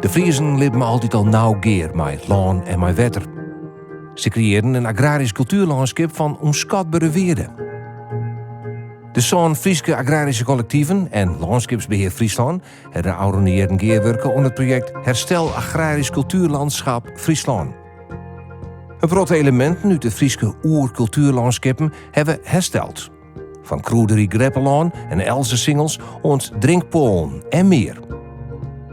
De Friezen leven altijd al nauw geer met land en met water. Ze creëerden een agrarisch cultuurlandschap van onschatbare weerde. De zo'n Frieske agrarische collectieven en Landschapsbeheer Friesland hebben oude jaren gewerken onder het project Herstel Agrarisch Cultuurlandschap Friesland. Een grote elementen uit de Frieske oercultuurlandschappen hebben hersteld. Van Kroederie Greppelaan en Else Singels ont drinkpolen en meer.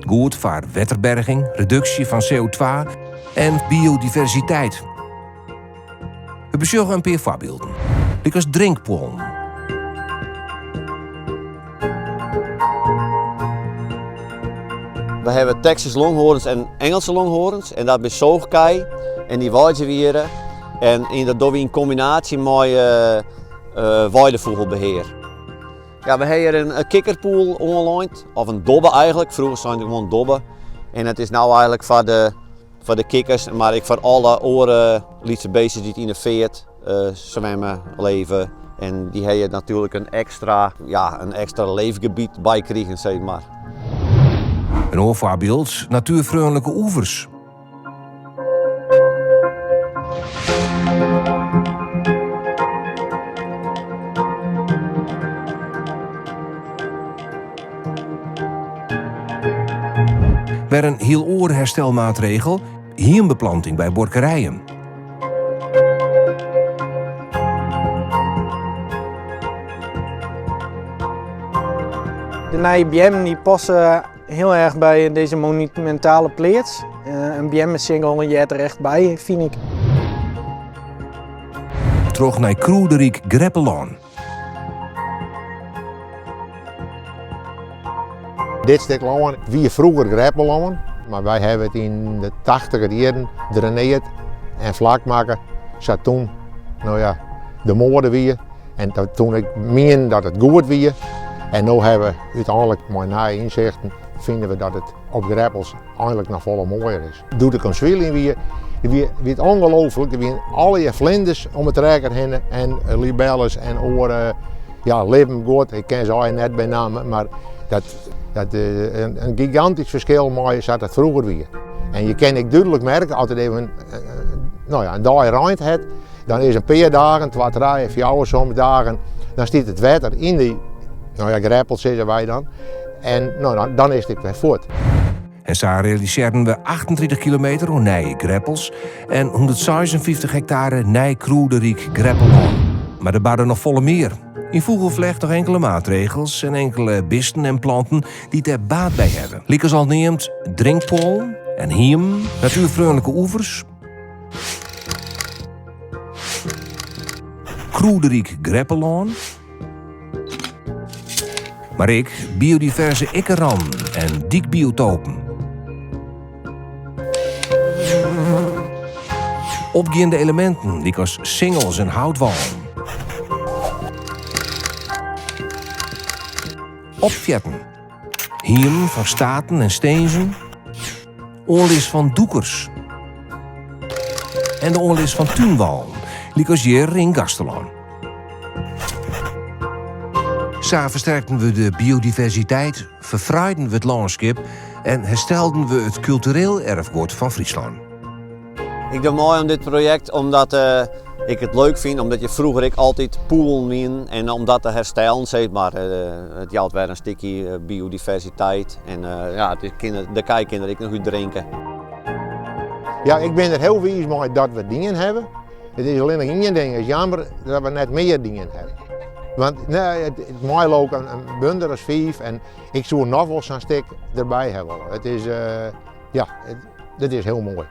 Goed voor wetterberging, reductie van CO2 en biodiversiteit. We bezoeken een paar voorbeelden. Dit als drinkpolen. We hebben Texas longhorens en Engelse longhorens en dat is zoogkei en die weidewieren en dat doen we in combinatie met weidevogelbeheer. Ja, we hebben een kikkerpoel online, of een dobbe eigenlijk, vroeger zijn het gewoon dobben. En het is nou eigenlijk voor de kikkers, maar ook voor alle orenlietse beesten die in de veert zwemmen, leven. En die hebben natuurlijk een extra leefgebied bij krijgen, zeg maar. Een ander voorbeeld, natuurvriendelijke oevers. Weer een heel oorherstelmaatregel, hiernbeplanting bij borkerijen. De nieuwe BM die passen heel erg bij deze monumentale plaats. Een BM met single en je er echt bij, vind ik. Terug naar Kroederik Greppelaan. Dit stuk land wie vroeger Greppelaan, maar wij hebben het in de 80er jaren draineerd en vlak maken. Zat toen, de moorden weer. En toen ik meen dat het goed weer. En nu hebben we uiteindelijk met na inzichten vinden we dat het op Greppels eigenlijk nog volle mooier is. Doe de conswilling weer het ongelooflijk. Er zijn alle vlinders om het trekker heen en libelles en oren. Ja, leven goed. Ik ken ze net bij naam, maar dat een gigantisch verschil mooier zat het vroeger weer. En je kan ik duidelijk merken als het even een dag ruimte hebt, dan is een paar dagen, 2, 3, 4 soms dagen, dan stiet het water in die greppels zeggen wij dan. En dan is het weer voort. En zo realiseerden we 38 kilometer om nieuwe greppels en 156 hectare nieuw Kroederik Greppelaan. Maar er waren nog volle meer. In vogelvlecht nog enkele maatregels en enkele bisten en planten die er baat bij hebben. Liekers al neemt drinkpolen en hiem, natuurvriendelijke oevers, Kroederik Greppelaan, maar ik biodiverse ikkerranden en diekbiotopen. Opgaande elementen, die als singels en houtwallen. Opvetten, hiem van staten en steenzen. Oorlis van doekers. En de oorlis van tuinwallen, die als hier in Gastelaan. Zo versterkten we de biodiversiteit, verfraaiden we het landschap en herstelden we het cultureel erfgoed van Friesland. Ik vind het mooi om dit project omdat ik het leuk vind, omdat je vroeger altijd poelen in en om dat te herstellen, zeg maar. Het geldt weer een stukje biodiversiteit en de kijkkinderen ik nog goed drinken. Ja, ik ben er heel wijs mee dat we dingen hebben. Het is alleen nog één ding, het is jammer dat we net meer dingen hebben. Want het mooie ook een bunder als 5 en ik zou nog wel zo'n stuk erbij hebben. Het is, dit is heel mooi.